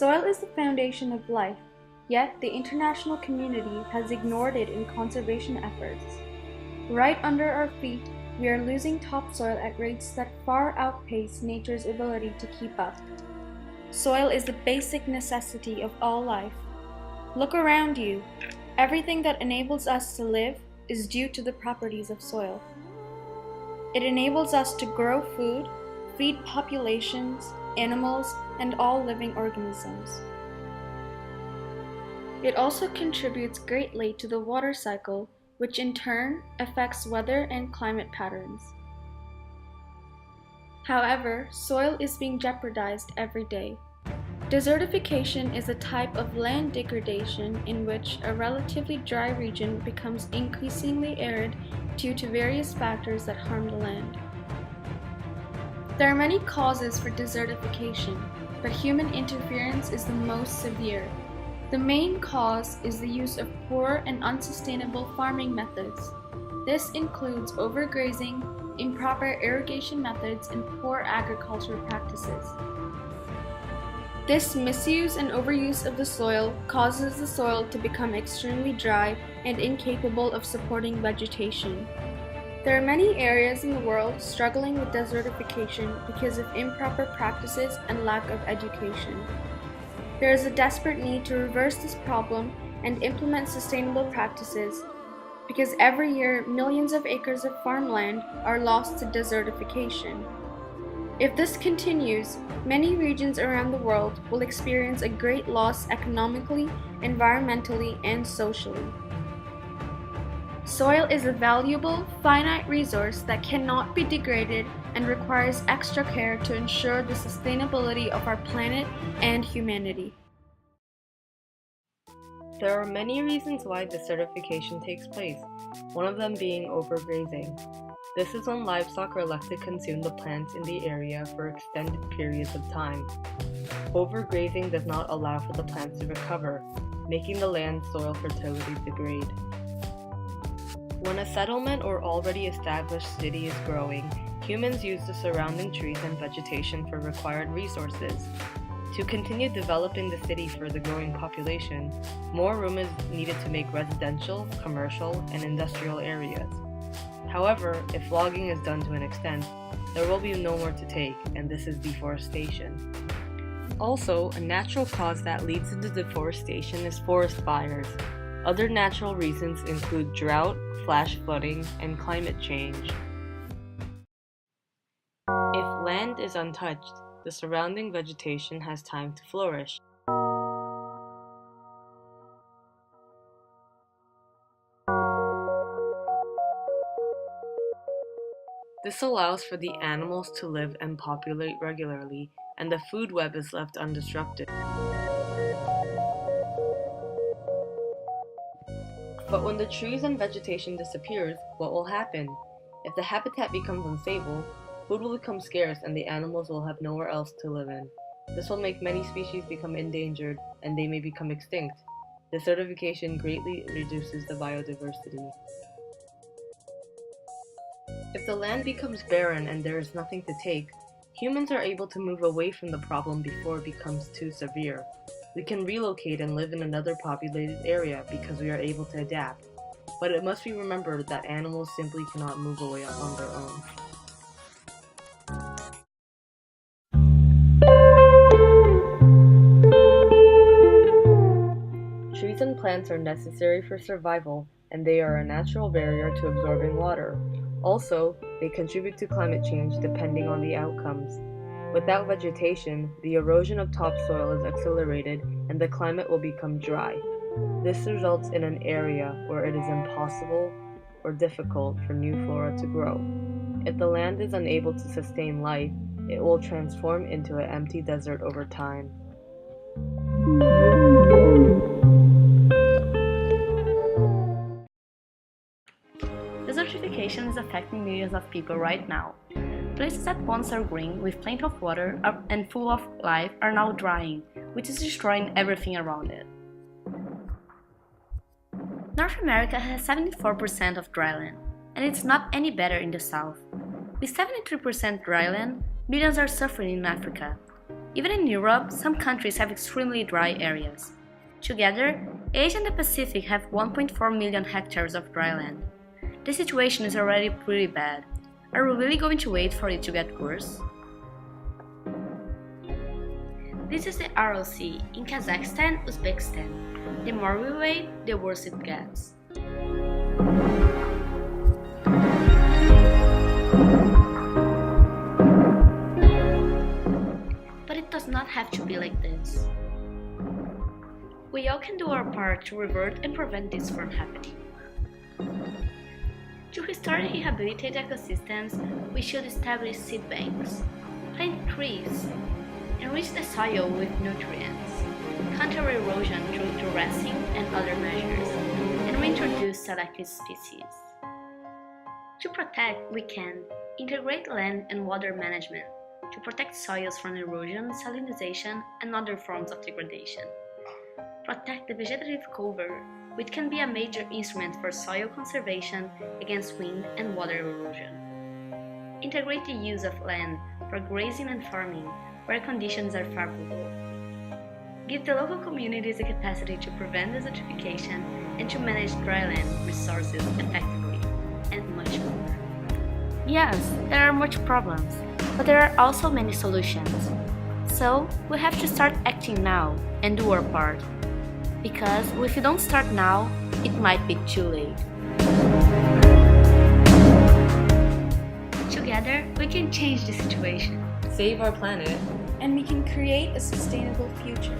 Soil is the foundation of life, yet the international community has ignored it in conservation efforts. Right under our feet, we are losing topsoil at rates that far outpace nature's ability to keep up. Soil is the basic necessity of all life. Look around you. Everything that enables us to live is due to the properties of soil. It enables us to grow food, feed populations, animals, and all living organisms. It also contributes greatly to the water cycle, which in turn affects weather and climate patterns. However, soil is being jeopardized every day. Desertification is a type of land degradation in which a relatively dry region becomes increasingly arid due to various factors that harm the land. There are many causes for desertification, but human interference is the most severe. The main cause is the use of poor and unsustainable farming methods. This includes overgrazing, improper irrigation methods, and poor agricultural practices. This misuse and overuse of the soil causes the soil to become extremely dry and incapable of supporting vegetation. There are many areas in the world struggling with desertification because of improper practices and lack of education. There is a desperate need to reverse this problem and implement sustainable practices, because every year millions of acres of farmland are lost to desertification. If this continues, many regions around the world will experience a great loss economically, environmentally, and socially. Soil is a valuable, finite resource that cannot be degraded and requires extra care to ensure the sustainability of our planet and humanity. There are many reasons why desertification takes place, one of them being overgrazing. This is when livestock are left to consume the plants in the area for extended periods of time. Overgrazing does not allow for the plants to recover, making the land's soil fertility degrade. When a settlement or already established city is growing, humans use the surrounding trees and vegetation for required resources. To continue developing the city for the growing population, more room is needed to make residential, commercial, and industrial areas. However, if logging is done to an extent, there will be no more to take, and this is deforestation. Also, a natural cause that leads into deforestation is forest fires. Other natural reasons include drought, flash flooding, and climate change. If land is untouched, the surrounding vegetation has time to flourish. This allows for the animals to live and populate regularly, and the food web is left undisrupted. But when the trees and vegetation disappears, what will happen? If the habitat becomes unstable, food will become scarce and the animals will have nowhere else to live in. This will make many species become endangered and they may become extinct. Desertification greatly reduces the biodiversity. If the land becomes barren and there is nothing to take, humans are able to move away from the problem before it becomes too severe. We can relocate and live in another populated area because we are able to adapt. But it must be remembered that animals simply cannot move away on their own. Trees and plants are necessary for survival, and they are a natural barrier to absorbing water. Also, they contribute to climate change depending on the outcomes. Without vegetation, the erosion of topsoil is accelerated and the climate will become dry. This results in an area where it is impossible or difficult for new flora to grow. If the land is unable to sustain life, it will transform into an empty desert over time. Desertification is affecting millions of people right now. Places that once are green with plenty of water and full of life are now drying, which is destroying everything around it. North America has 74% of dryland, and it's not any better in the south. With 73% dryland, millions are suffering in Africa. Even in Europe, some countries have extremely dry areas. Together, Asia and the Pacific have 1.4 million hectares of dry land. The situation is already pretty bad. Are we really going to wait for it to get worse? This is the ROC in Kazakhstan, Uzbekistan. The more we wait, the worse it gets. But it does not have to be like this. We all can do our part to revert and prevent this from happening. To restore and rehabilitate ecosystems, we should establish seed banks, plant trees, enrich the soil with nutrients, counter erosion through terracing and other measures, and reintroduce selected species. To protect, we can integrate land and water management to protect soils from erosion, salinization, and other forms of degradation. Protect the vegetative cover, which can be a major instrument for soil conservation against wind and water erosion. Integrate the use of land for grazing and farming where conditions are favorable. Give the local communities the capacity to prevent desertification and to manage dry land resources effectively, and much more. Yes, there are much problems, but there are also many solutions. So, we have to start acting now and do our part. Because if we don't start now, it might be too late. Together, we can change the situation, Save our planet, and we can create a sustainable future.